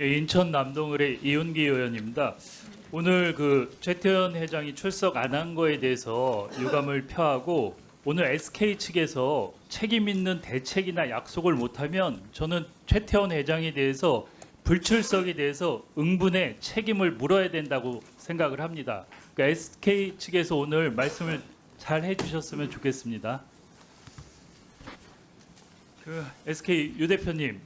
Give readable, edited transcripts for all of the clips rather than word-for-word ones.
예, 인천 남동을의 이윤기 의원입니다. 오늘 그 최태원 회장이 출석 안 한 거에 대해서 유감을 표하고 오늘 SK 측에서 책임 있는 대책이나 약속을 못하면 저는 최태원 회장에 대해서 불출석에 대해서 응분의 책임을 물어야 된다고 생각을 합니다. 그러니까 SK 측에서 오늘 말씀을 잘 해주셨으면 좋겠습니다. 그 SK 유 대표님,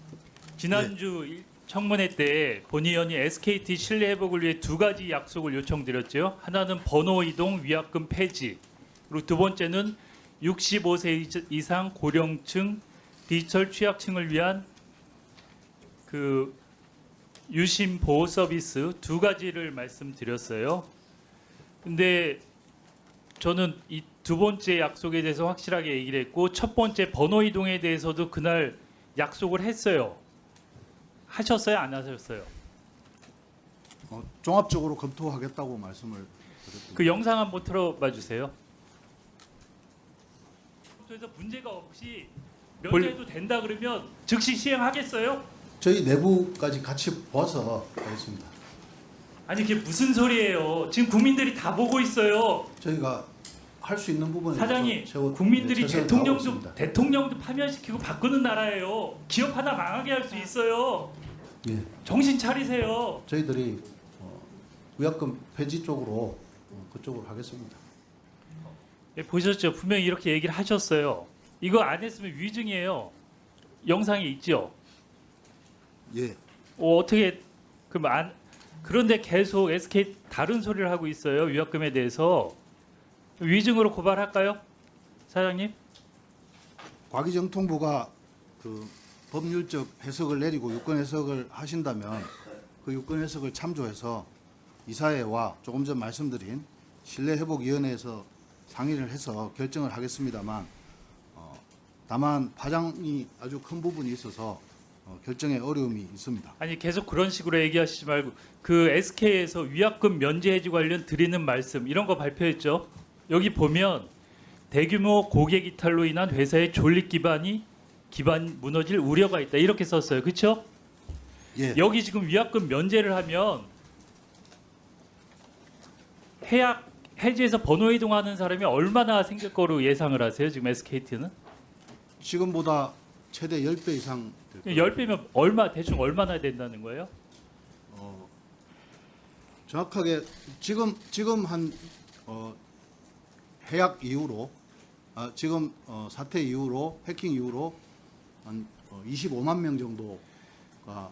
지난주 청문회 때 본 의원이 SKT 신뢰 회복을 위해 두 가지 약속을 요청드렸죠. 하나는 번호 이동 위약금 폐지, 그리고 두 번째는 65세 이상 고령층 디지털 취약층을 위한 그 유심 보호 서비스 두 가지를 말씀드렸어요. 근데 저는 이 두 번째 약속에 대해서 확실하게 얘기를 했고, 첫 번째 번호 이동에 대해서도 그날 약속을 했어요. 하셨어요? 안 하셨어요? 종합적으로 검토하겠다고 말씀을 드렸습니다. 그 영상 한번 틀어봐 주세요. 그래서 문제가 없이 면제해도 된다 그러면 즉시 시행하겠어요? 저희 내부까지 같이 봐서 하겠습니다. 아니 그게 무슨 소리예요? 지금 국민들이 다 보고 있어요. 저희가 할 수 있는 부분에 사장님, 국민들이 대통령도 파면시키고 바꾸는 나라예요. 기업 하나 망하게 할 수 있어요. 예, 정신 차리세요. 저희들이 위약금 폐지 쪽으로 그쪽으로 하겠습니다. 예, 보셨죠? 분명히 이렇게 얘기를 하셨어요. 이거 안 했으면 위증이에요. 영상에 있죠. 예, 어떻게 그런데 계속 SK 다른 소리를 하고 있어요. 위약금에 대해서. 위증으로 고발할까요? 사장님? 과기정통부가 그 법률적 해석을 내리고 유권 해석을 하신다면 그 유권 해석을 참조해서 이사회와 조금 전 말씀드린 신뢰회복위원회에서 상의를 해서 결정을 하겠습니다만, 다만 파장이 아주 큰 부분이 있어서 결정에 어려움이 있습니다. 아니 계속 그런 식으로 얘기하시지 말고 그 SK에서 위약금 면제 해지 관련 드리는 말씀 이런 거 발표했죠. 여기 보면 대규모 고객 이탈로 인한 회사의 존립 기반 무너질 우려가 있다 이렇게 썼어요. 그렇죠? 예, 여기 지금 위약금 면제를 하면 해약 해지해서 번호 이동하는 사람이 얼마나 생길 거로 예상을 하세요? 지금 SKT는 지금보다 최대 10배 이상 될 겁니다. 10배면 대충 얼마나 된다는 거예요? 정확하게 지금 한 해약 이후로 지금 사태 이후로 해킹 이후로 한 25만 명 정도가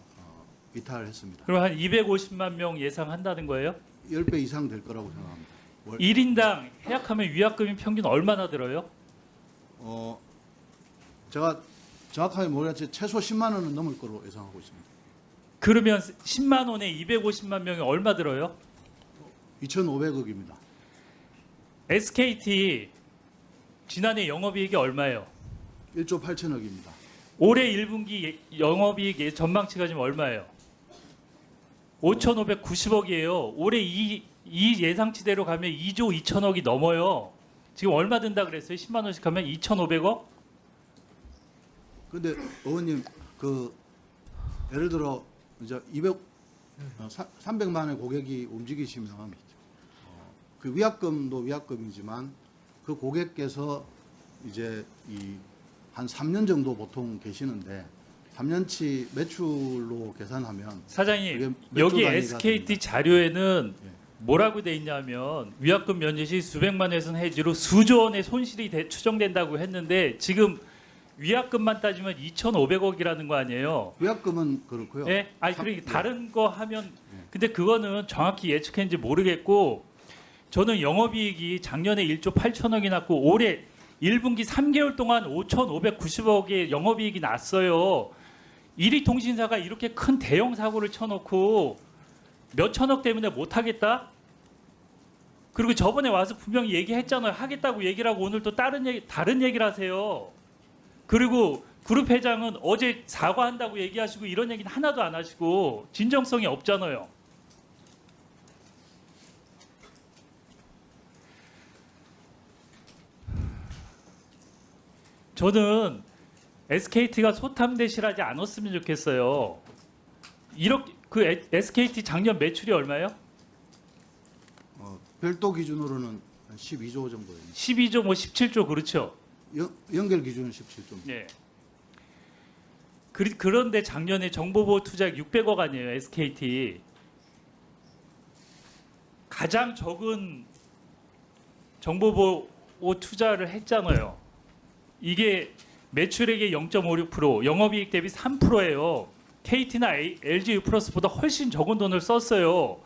이탈을 했습니다. 그럼 한 250만 명 예상한다는 거예요? 10배 이상 될 거라고 생각합니다. 1인당 해약하면 위약금이 평균 얼마나 들어요? 제가 정확하게 모르겠지만 최소 10만 원은 넘을 거로 예상하고 있습니다. 그러면 10만 원에 250만 명이 얼마 들어요? 2,500억입니다. SKT 지난해 영업이익이 얼마예요? 1조 8천억입니다. 올해 1분기 영업이익 전망치가 지금 얼마예요? 5,590억이에요. 올해 이 예상치대로 가면 2조 2천억이 넘어요. 지금 얼마 든다 그랬어요? 10만 원씩 하면 2,500억? 근데 의원님 예를 들어 이제 300만의 고객이 움직이시면 그 위약금도 위약금이지만 그 고객께서 이제 한 3년 정도 보통 계시는데 3년치 매출로 계산하면 사장님, 몇 여기 조 단위가 SKT 됩니다. 자료에는 예. 뭐라고 돼 있냐면 위약금 면제 시 수백만 원에선 해지로 수조 원의 손실이 추정된다고 했는데 지금 위약금만 따지면 2,500억이라는 거 아니에요? 위약금은 그렇고요. 예? 아니 그러니까 다른 거 하면 근데 그거는 정확히 예측했는지 모르겠고 저는 영업이익이 작년에 1조 8천억이 났고 올해 1분기 3개월 동안 5,590억의 영업이익이 났어요. 1위 통신사가 이렇게 큰 대형 사고를 쳐놓고 몇 천억 때문에 못하겠다? 그리고 저번에 와서 분명히 얘기했잖아요. 하겠다고 얘기를 하고 오늘 또 다른 얘기를 하세요. 그리고 그룹 회장은 어제 사과한다고 얘기하시고 이런 얘기는 하나도 안 하시고 진정성이 없잖아요. 저는 SKT가 소탐대실하지 않았으면 좋겠어요. 이렇게 SKT 작년 매출이 얼마예요? 별도 기준으로는 한 12조 정도입니다. 12조 뭐 17조 그렇죠? 연결 기준은 17조입니다. 예. 그런데 작년에 정보보호 투자액 600억 아니에요, SKT. 가장 적은 정보보호 투자를 했잖아요. 이게 매출액의 0.56%, 영업이익 대비 3%예요. KT나 LG U+보다 훨씬 적은 돈을 썼어요.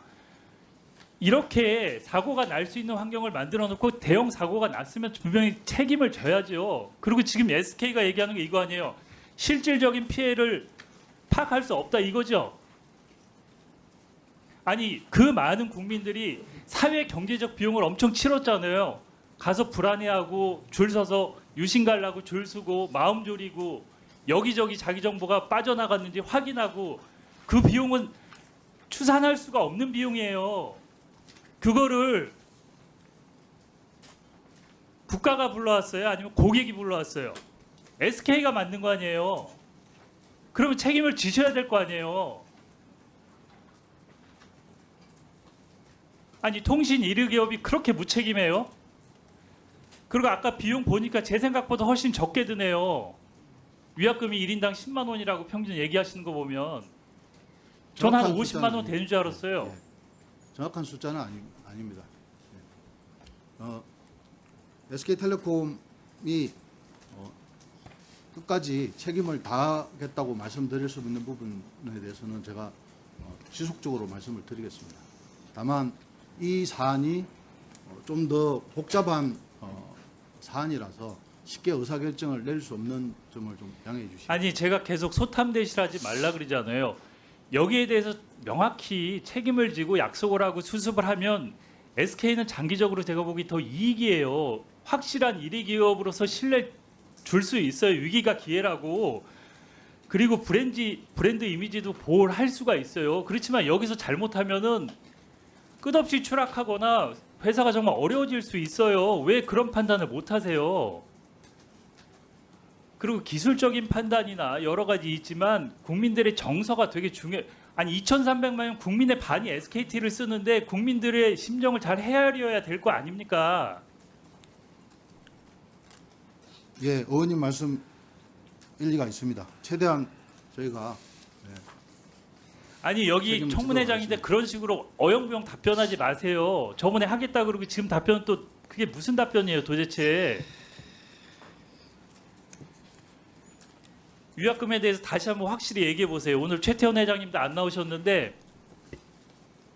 이렇게 사고가 날 수 있는 환경을 만들어 놓고 대형 사고가 났으면 분명히 책임을 져야죠. 그리고 지금 SK가 얘기하는 게 이거 아니에요. 실질적인 피해를 파악할 수 없다 이거죠. 아니 그 많은 국민들이 사회 경제적 비용을 엄청 치렀잖아요. 가서 불안해하고 줄 서서 유심 갈라고 줄 서고 마음 졸이고 여기저기 자기 정보가 빠져나갔는지 확인하고 그 비용은 추산할 수가 없는 비용이에요. 그거를 국가가 불러왔어요? 아니면 고객이 불러왔어요? SK가 만든 거 아니에요? 그러면 책임을 지셔야 될 거 아니에요? 아니 통신 1위 기업이 그렇게 무책임해요? 그리고 아까 비용 보니까 제 생각보다 훨씬 적게 드네요. 위약금이 1인당 10만 원이라고 평균 얘기하시는 거 보면 전 한 정확한 50만 원 숫자는 되는 줄 알았어요. 예. 정확한 숫자는 아닙니다. SK텔레콤이 끝까지 책임을 다하겠다고 말씀드릴 수 있는 부분에 대해서는 제가 지속적으로 말씀을 드리겠습니다. 다만 이 사안이 좀 더 복잡한 사안이라서 쉽게 의사결정을 낼 수 없는 점을 좀 양해해 주시기 아니 제가 계속 소탐대실하지 말라 그러잖아요. 여기에 대해서 명확히 책임을 지고 약속을 하고 수습을 하면 SK는 장기적으로 제가 보기 더 이익이에요. 확실한 1위 기업으로서 신뢰 줄 수 있어요. 위기가 기회라고. 그리고 브랜드 이미지도 보호를 할 수가 있어요. 그렇지만 여기서 잘못하면은 끝없이 추락하거나 회사가 정말 어려워질 수 있어요. 왜 그런 판단을 못 하세요? 그리고 기술적인 판단이나 여러 가지 있지만 국민들의 정서가 되게 중요해. 아니 2,300만 명 국민의 반이 SKT를 쓰는데 국민들의 심정을 잘 헤아려야 될 거 아닙니까? 예, 의원님 말씀 일리가 있습니다. 최대한 저희가 아니 여기 책임을 청문회장인데 지도록 그런 식으로 어영부영 답변하지 마세요. 저번에 하겠다 그러고 지금 답변은 또 그게 무슨 답변이에요 도대체. 위약금에 대해서 다시 한번 확실히 얘기해 보세요. 오늘 최태원 회장님도 안 나오셨는데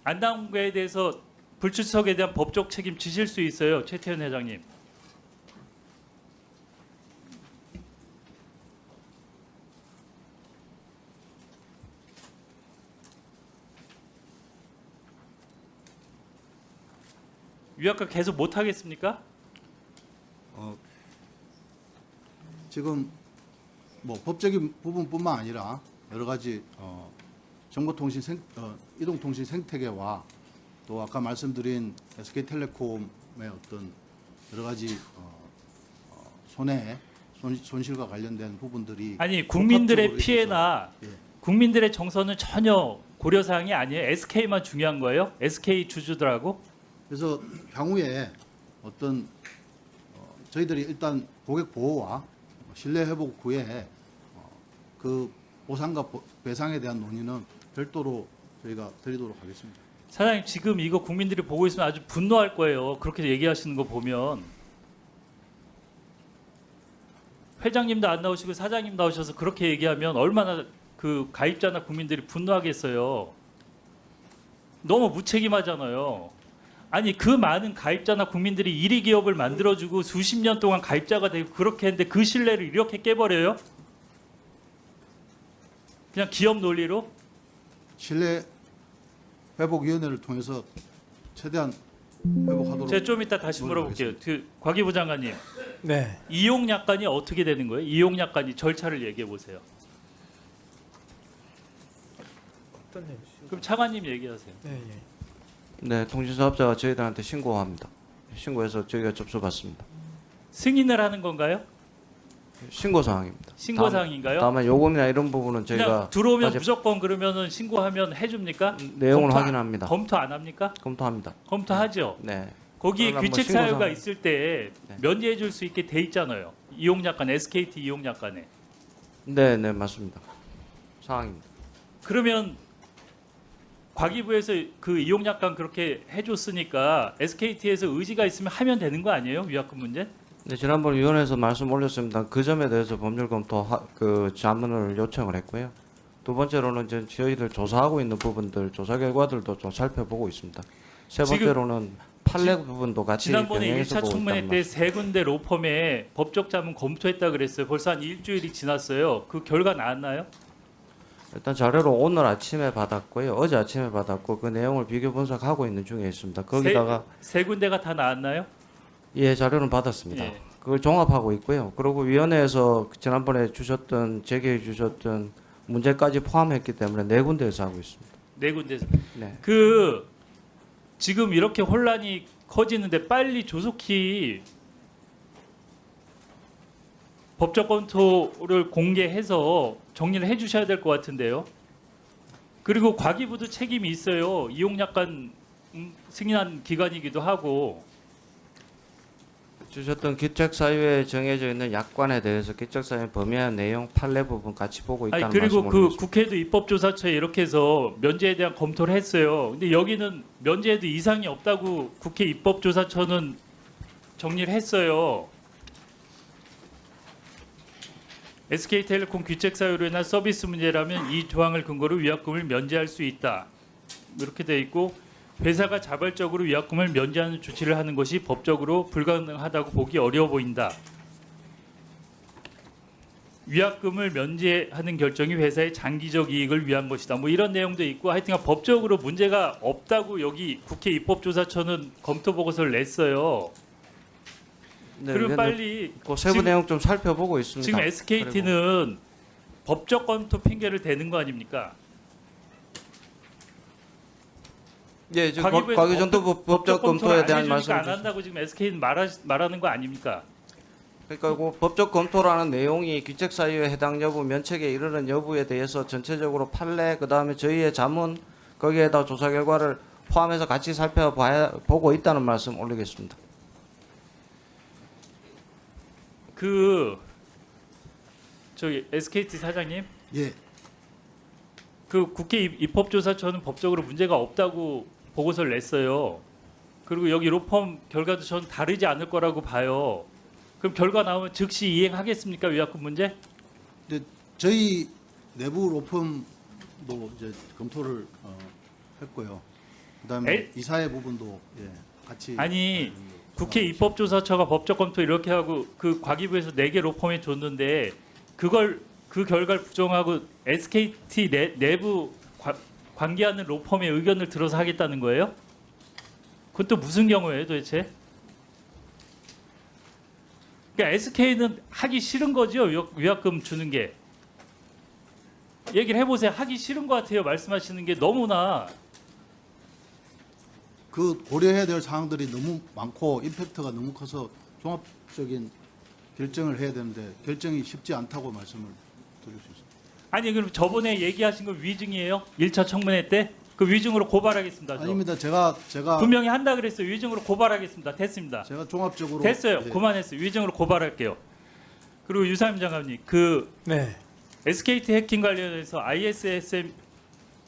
안 나온 거에 대해서 불출석에 대한 법적 책임 지실 수 있어요. 최태원 회장님. 위약금 계속 못 하겠습니까? 지금 뭐 법적인 부분뿐만 아니라 여러 가지 정보통신 이동통신 생태계와 또 아까 말씀드린 SK텔레콤의 어떤 여러 가지 손실과 관련된 부분들이 아니 국민들의 복합적으로 피해나 있어서, 예. 국민들의 정서는 전혀 고려사항이 아니에요. SK만 중요한 거예요? SK 주주들하고? 그래서 향후에 어떤 저희들이 일단 고객 보호와 신뢰 회복 후에 그 보상과 배상에 대한 논의는 별도로 저희가 드리도록 하겠습니다. 사장님 지금 이거 국민들이 보고 있으면 아주 분노할 거예요. 그렇게 얘기하시는 거 보면. 회장님도 안 나오시고 사장님 나오셔서 그렇게 얘기하면 얼마나 그 가입자나 국민들이 분노하겠어요. 너무 무책임하잖아요. 아니 그 많은 가입자나 국민들이 1위 기업을 만들어주고 수십 년 동안 가입자가 되고 그렇게 했는데 그 신뢰를 이렇게 깨버려요? 그냥 기업 논리로? 신뢰 회복위원회를 통해서 최대한 회복하도록. 제가 좀 이따 다시 물어볼게요. 그 과기부 장관님, 네. 이용 약관이 어떻게 되는 거예요? 이용 약관이 절차를 얘기해 보세요. 어떤 내용이시죠? 그럼 차관님 얘기하세요. 네, 예. 네, 통신사업자가 저희들한테 신고합니다. 신고해서 저희가 접수받습니다. 승인을 하는 건가요? 신고 사항입니다. 신고 사항인가요? 다만 요금이나 이런 부분은 그냥 저희가 들어오면 아직 무조건 그러면은 신고하면 해줍니까? 내용을 검토 확인합니다. 검토 안 합니까? 검토합니다. 검토하죠. 네. 거기에 그러나 뭐 규칙 신고 사유가 사항- 있을 때 네. 면제해 줄 수 있게 돼 있잖아요. 이용약관 SKT 이용약관에. 네, 네, 맞습니다. 사항입니다. 그러면 과기부에서 그 이용약관 그렇게 해줬으니까 SKT에서 의지가 있으면 하면 되는 거 아니에요? 위약금 문제? 네, 지난번 위원회에서 말씀 올렸습니다. 그 점에 대해서 법률 검토 그 자문을 요청을 했고요. 두 번째로는 이제 저희들 조사하고 있는 부분들 조사 결과들도 좀 살펴보고 있습니다. 세 지금 번째로는 판례 부분도 같이 지난번에 병행해서 1차 보고 청문회 있단 때 세 군데 로펌에 법적 자문 검토했다 그랬어요. 벌써 한 일주일이 지났어요. 그 결과 나왔나요? 일단 자료를 오늘 아침에 받았고요. 어제 아침에 받았고 그 내용을 비교 분석하고 있는 중에 있습니다. 거기다가 세 군데가 다 나왔나요? 예, 자료는 받았습니다. 예. 그걸 종합하고 있고요. 그리고 위원회에서 지난번에 주셨던 제기해 주셨던 문제까지 포함했기 때문에 네 군데에서 하고 있습니다. 네 군데에서. 네. 그 지금 이렇게 혼란이 커지는데 빨리 조속히 법적 검토를 공개해서 정리를 해주셔야 될 것 같은데요. 그리고 과기부도 책임이 있어요. 이용약관 승인한 기관이기도 하고. 주셨던 기책 사유에 정해져 있는 약관에 대해서 기책 사유 범위한 내용 판례 부분 같이 보고 있다는 아니 그리고 말씀을 그 드리겠습니다. 국회도 입법조사처에 이렇게 해서 면제에 대한 검토를 했어요. 근데 여기는 면제에도 이상이 없다고 국회 입법조사처는 정리를 했어요. SK텔레콤 귀책 사유로 인한 서비스 문제라면 이 조항을 근거로 위약금을 면제할 수 있다. 이렇게 돼 있고 회사가 자발적으로 위약금을 면제하는 조치를 하는 것이 법적으로 불가능하다고 보기 어려워 보인다. 위약금을 면제하는 결정이 회사의 장기적 이익을 위한 것이다. 뭐 이런 내용도 있고 하여튼 법적으로 문제가 없다고 여기 국회 입법조사처는 검토 보고서를 냈어요. 네, 그럼 네, 빨리 그 세부 지금- 내용 좀 살펴보고 있습니다. 지금 SKT는 법적 검토 핑계를 대는 거 아닙니까? 예, 지금 과기부에서 과기정도 법적 검토에 대한 안 말씀을 한다고 지금 SK는 말하는 거 아닙니까? 그러니까 그 법적 검토라는 내용이 귀책 사유에 해당 여부, 면책에 이르는 여부에 대해서 전체적으로 판례 그다음에 저희의 자문 거기에다 조사 결과를 포함해서 같이 살펴보고 있다는 말씀 올리겠습니다. 저기 SKT 사장님, 예, 그 국회 입법조사처는 법적으로 문제가 없다고 보고서를 냈어요. 그리고 여기 로펌 결과도 저는 다르지 않을 거라고 봐요. 그럼 결과 나오면 즉시 이행하겠습니까 위약금 문제? 저희 내부 로펌도 이제 검토를 했고요. 그다음에 에? 이사회 부분도 예, 같이 아니 국회 입법조사처가 법적 검토 이렇게 하고 그 과기부에서 4개 로펌에 줬는데 그걸 그 결과를 부정하고 SKT 내부 관계하는 로펌의 의견을 들어서 하겠다는 거예요? 그건 또 무슨 경우예요 도대체? 그러니까 SK는 하기 싫은 거죠 위약금 주는 게. 얘기를 해보세요. 하기 싫은 것 같아요. 말씀하시는 게 너무나. 그 고려해야 될 사항들이 너무 많고 임팩트가 너무 커서 종합적인 결정을 해야 되는데 결정이 쉽지 않다고 말씀을 드릴 수 있습니다. 아니 그럼 저번에 얘기하신 거 위증이에요? 1차 청문회 때? 그 위증으로 고발하겠습니다. 저. 아닙니다. 제가 분명히 한다 그랬어요. 위증으로 고발하겠습니다. 됐습니다. 제가 종합적으로 됐어요. 예, 그만했어요. 위증으로 고발할게요. 그리고 유상임 장관님, 그 네. SKT 해킹 관련해서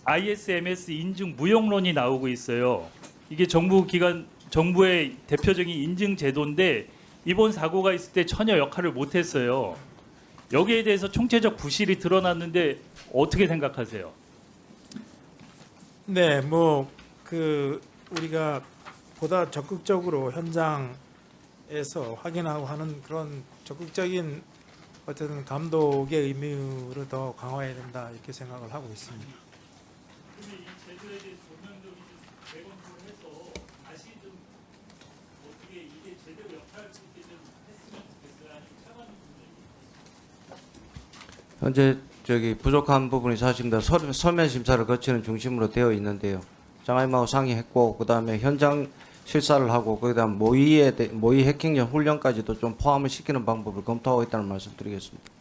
ISMS 인증 무용론이 나오고 있어요. 이게 정부의 대표적인 인증 제도인데 이번 사고가 있을 때 전혀 역할을 못했어요. 여기에 대해서 총체적 부실이 드러났는데 어떻게 생각하세요? 네, 뭐 그 우리가 보다 적극적으로 현장에서 확인하고 하는 그런 적극적인 어떤 감독의 의무를 더 강화해야 된다 이렇게 생각을 하고 있습니다. 근데 이 제도에 대해서 전면적인 재검토를 해서 다시 좀 어떻게 이게 제대로 역할할 수 있게 좀 했으면 좋겠어요. 아니면 차관님 현재 저기 부족한 부분이 사실입니다. 서면 심사를 거치는 중심으로 되어 있는데요. 장관님하고 상의했고 그다음에 현장 실사를 하고 거기에 대한 모의 해킹형 훈련까지도 좀 포함을 시키는 방법을 검토하고 있다는 말씀드리겠습니다.